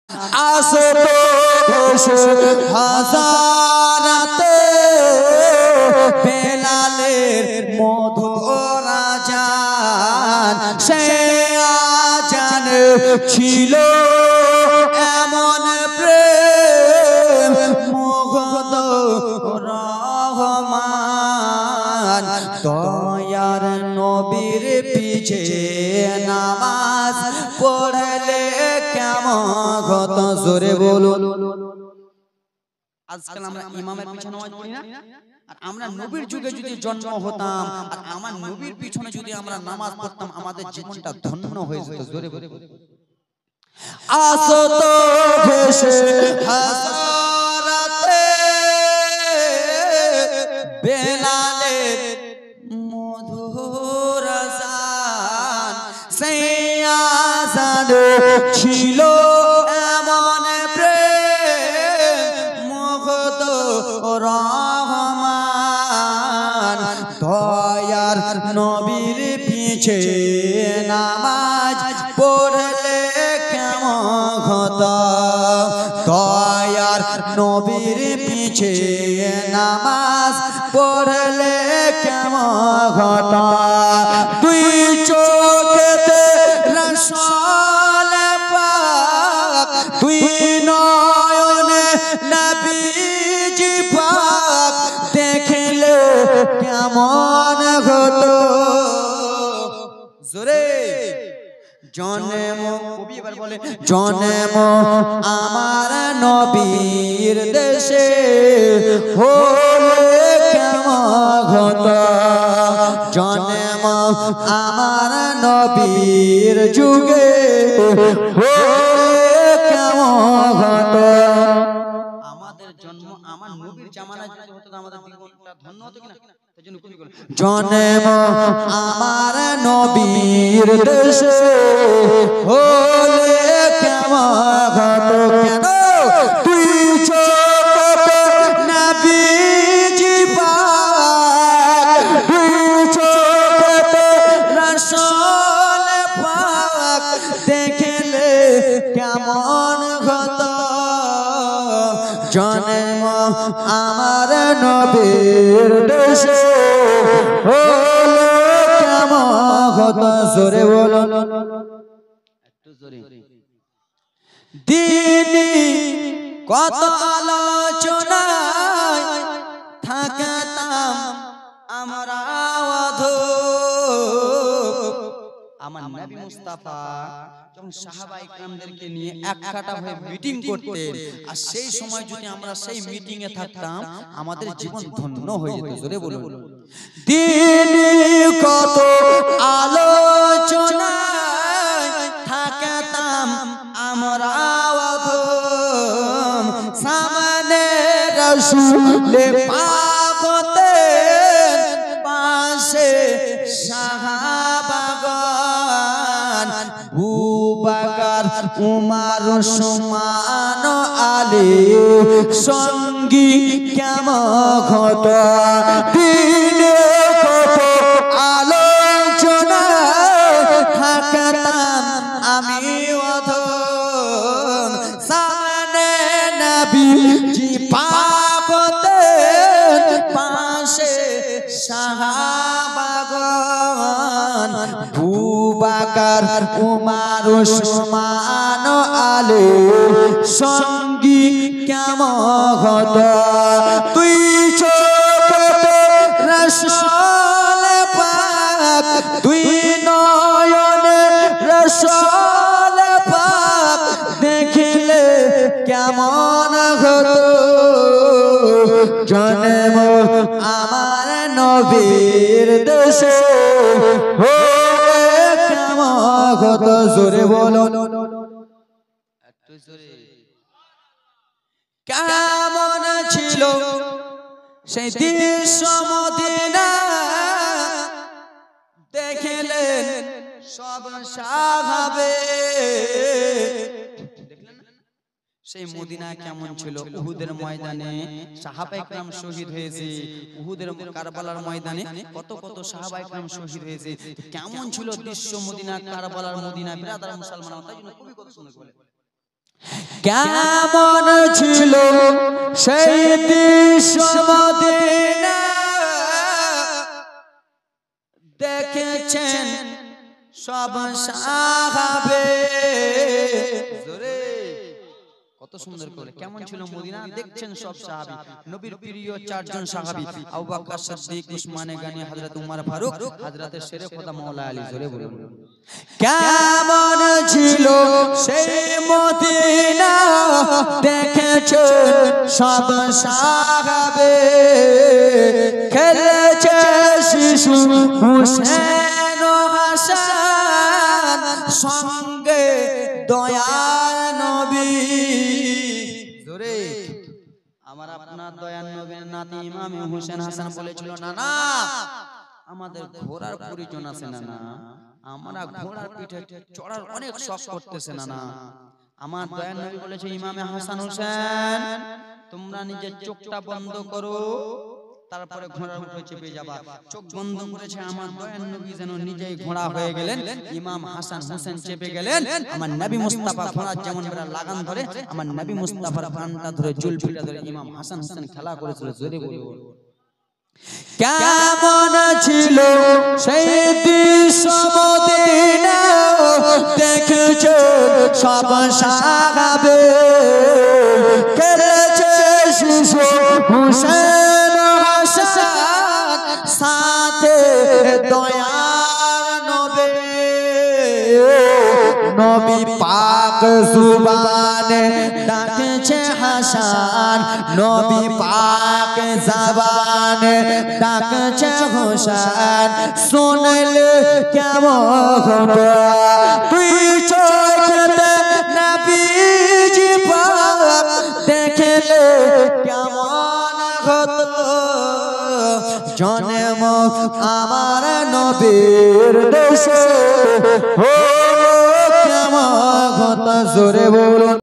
আসত ভেসে হাজারাতে বেলালের মধুর আজান, সে আজান ছিল এমন প্রেম মুগ্ধ রহমান। দয়ার নবীর পিছে নামাজ পড়লে কেমন কত জোরে বলুন। আজকাল আমরা ইমামের পিছনে নামাজ পড়ি না, আর আমরা নবীর যুগে যদি জন্ম হতাম আর আমার নবীর পিছনে যদি আমরা নামাজ পড়তাম, আমাদের জীবনটা ধন্য হয়ে যেত। জোরে বলুন। আসত ভেসে হাজারাতে বেলালের মধুর আজান, সেই আজান ছিল এমন প্রেম মুগ্ধ রহমান। দয়ার নবীর পিছে নামাজ পড়লে কেমন হতো, দয়ার নবীর পিছে নামাজ পড়লে কেমন হতো। দুই চোখেতে রাসূল পাক, দুই নয়নে নবীজি পাক, দেখলে কেমন হতো। জোরে জন্ম কবি এবার বলে, জন্ম আমার নবীর দেশে হলে কেমন হতো, জন্ম আমার নবীর যুগে হলে কেমন হতো। আমাদের জন্ম আমার নবীর জামানায় যদি হতো, আমাদের জীবনটা ধন্য হতো কিনা। জন্ম আমার নবীর দেশে হলে কেমন হতো। কেন তুই চোখে নবীজি পাক, তুই চোখে রাসূল পাক, দেখলে কেমন হতো। জন্ম আমার নবীর দেশে হলে কেমন হতো। জোরে বলুন, একটু জোরে। দিনে কত আলোচনায় থাকতাম আমরা অধম। আমার নবী মুস্তাফা যখন সাহাবায়ে কেরামদেরকে নিয়ে এককাটা হয়ে মিটিং করতেন, আর সেই সময় যদি আমরা সেই মিটিং এ থাকতাম, আমাদের জীবন ধন্য হয়ে যেত। জোরে বলুন। দিনে কত আলোচনায় থাকতাম আমরা অধম, সামনে রাসূল পাক হতেন, পাশে সাহাবাগণ, আবু বকর উমর ওসমান আলী সঙ্গী কেমন হতো। দিনে কত আলোচনায় থাকতাম আমি অধম, সামনে নবীজি পাক হতেন, পাশে সাহাবাগণ, আবু বকর উমর ওসমান আলী সঙ্গী কেমন হতো। তুই চোখে রাসূল পাক, তুই নয়নে রাসূল পাক, দেখলে কেমন হতো। জন্ম আমার নবীর দেশে হলে কেমন হতো। জোরে বলুন, একটু জোরে। কেমন ছিল সেই দৃশ্য মদিনা, দেখলেন সব সাহাবে। সেই মদিনা কেমন ছিল? উহুদের ময়দানে সাহাবায়ে কেরাম শহীদ হয়েছে, উহুদের কারবালার ময়দানে কত কত সাহাবায়ে কেরাম শহীদ হয়েছে। কেমন ছিল দৃশ্য মদিনা, কারবালার মদিনা? ব্রাদার মুসলমান, তাই জন্য কবি কত সুন্দর বলে, কেমন ছিল সেই দৃশ্য মদিনা দেখেছেন সব সাহাবে। কত সুন্দর করে কেমন ছিল মদিনা দেখছেন সব সাহাবী। নবীর প্রিয় চারজন সাহাবী আবু বকর সিদ্দিক, উসমান গনি, হযরত উমর ফারুক, হযরত শেরে খোদা মাওলা আলী। জোরে বলুন কেমন ছিল সেই মদিনা দেখেছেন সব সাহাবে। খেলেছে শিশু হুসেন ও হাসান সঙ্গে দয়াল নবী। জোরে আমার আপনার দয়াল নবীর নাতি ইমামে হুসেন হাসান বলেছিল, না না আমাদের ঘোড়ার প্রয়োজন আছে, না না আমরা ঘোড়ার পিঠে চড়ার অনেক শখ করতেছে, না না। আমার দয়াল নবী বলেছে, ইমামে হাসান হুসেন তোমরা নিজের চোখটা বন্ধ করো, তারপরে ঘোড়ার উপরে চেপে যাবা। চোখ বন্ধ করেছে আমার দয়াল নবী, যেন নিজেই ঘোড়া হয়ে গেলেন। ইমাম হাসান হুসেন চেপে গেলেন। আমার নবী মুস্তাফা ঘোড়ার যেমন লাগাম ধরে, আমার নবী মুস্তাফার কানটা ধরে জুলফিটা ধরে ইমাম হাসান হুসেন খেলা করেছিল। জোরে বলুন কেমন ছিল সেই দৃশ্য মদিনা দেখেছে সব সাহাবে। খেলেছে শিশু হুসেন হাসান সাথে দয়াল নবী। নবী পাক জুবানে ডাকেছে হাসান, নবী পাক জবানে ডাকেছে হুসেন। শুনলে কেমন হবে তুই চোখে নবীজি পাক দেখলে কেমন হতো। জন্ম আমার নবীর দেশে কেমন হতো। জোরে বলুন।